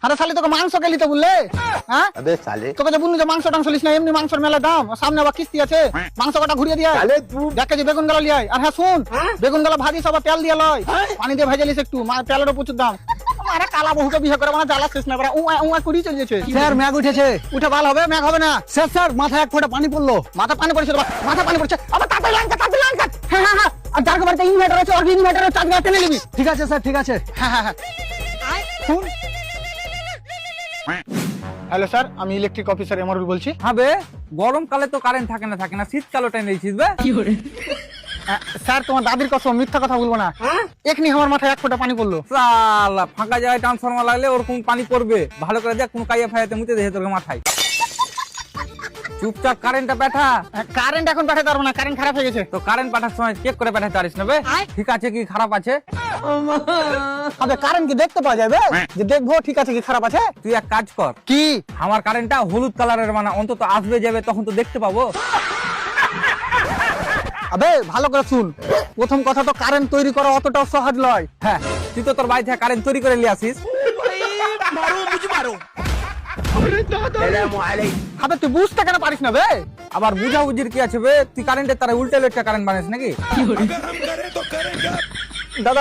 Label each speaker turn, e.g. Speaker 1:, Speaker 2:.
Speaker 1: আরে শালি তোকে মাংস গেলি তো বললে, হ্যাঁ
Speaker 2: अबे साले
Speaker 1: তোকে যে বললি যে মাংস টাংস লিস না, এমনি মাংসের মেলা দাম, সামনে আবার কিস্তি আছে, মাংস কটা ঘুরিয়ে দিয়ে
Speaker 2: साले तू
Speaker 1: 1 কেজি বেগুন গালা লিয়াই। আর হ্যাঁ শুন, বেগুন গালা ভাজি সব তেল দিয়ে লয়, পানি দিয়ে ভেজে লিস একটু, তেলেরও প্রচুর দাম। আরে কালা বহুকে বিয়ে করে মানে জ্বালা শেষ না করে উয়া কুড়ি চলে যাচ্ছে।
Speaker 3: স্যার ম্যাগ উঠেছে।
Speaker 1: উঠে ভালো হবে, ম্যাঘ হবে না।
Speaker 3: স্যার মাথায় এক ফোঁটা পানি পড়লো।
Speaker 1: মাথা পানি পড়ছে, মাথা পানি পড়ছে, আবার তাড়াতাড়ি লাইন কাট, তাড়াতাড়ি লাইন কাট। হ্যাঁ হ্যাঁ হ্যাঁ, আর যার বাড়িতে ইনভার্টার আছে ওর ইনভার্টারের চার্জ টেনে নিবি।
Speaker 3: ঠিক আছে স্যার, ঠিক আছে।
Speaker 1: হ্যাঁ হ্যাঁ হ্যাঁ শুন। হ্যালো স্যার, আমি ইলেকট্রিক অফিসার এমরুল বলছি।
Speaker 4: হবে গরমকালে তো কারেন্ট থাকে না শীতকালে টাইম দিয়েছিস বে
Speaker 1: স্যার তোমার দাদির কসম, মিথ্যা কথা বলবো না, এখনি আমার মাথায় 1 ফোঁটা পানি পড়লো।
Speaker 4: সালা ফাঁকা জায়গায় ট্রান্সফরমার লাগলে ওরকম পানি পড়বে, ভালো করে দেখ কোন কাইয়া ফাইয়াতে মুতে দেখে তোর মাথায়। চুপচাপ কারেন্টটা পাঠা।
Speaker 1: কারেন্ট এখন পাঠাতে পারবো না, কারেন্ট খারাপ হয়ে গেছে।
Speaker 4: তো কারেন্ট পাঠার সময় চেক করে পাঠাতে পারিস না বে, ঠিক আছে কি খারাপ আছে।
Speaker 1: আবে কারেন্ট কি দেখতে পাওয়া যাবে যে দেখবো ঠিক আছে কি খারাপ আছে?
Speaker 4: তুই এক কাজ কর,
Speaker 1: কি?
Speaker 4: আমার কারেন্টটা হলুদ কালারের মানে অন্তত আসবে যাবে তখন তো দেখতে পাবো।
Speaker 1: আবে ভালো করে শুন, প্রথম কথা তো কারেন্ট তৈরি করা অতটাও সহজ নয়।
Speaker 4: হ্যাঁ তুই তো তোর বাড়ি থেকে কারেন্ট তৈরি করে নিয়ে আসিস।
Speaker 1: আবে তুই বুঝতে কেন পারিস না বে?
Speaker 4: আবার বুঝাবুঝির কি আছে বে, তুই কারেন্টের তারা উল্টে কারেন্ট বানাইস নাকি?
Speaker 1: দাদা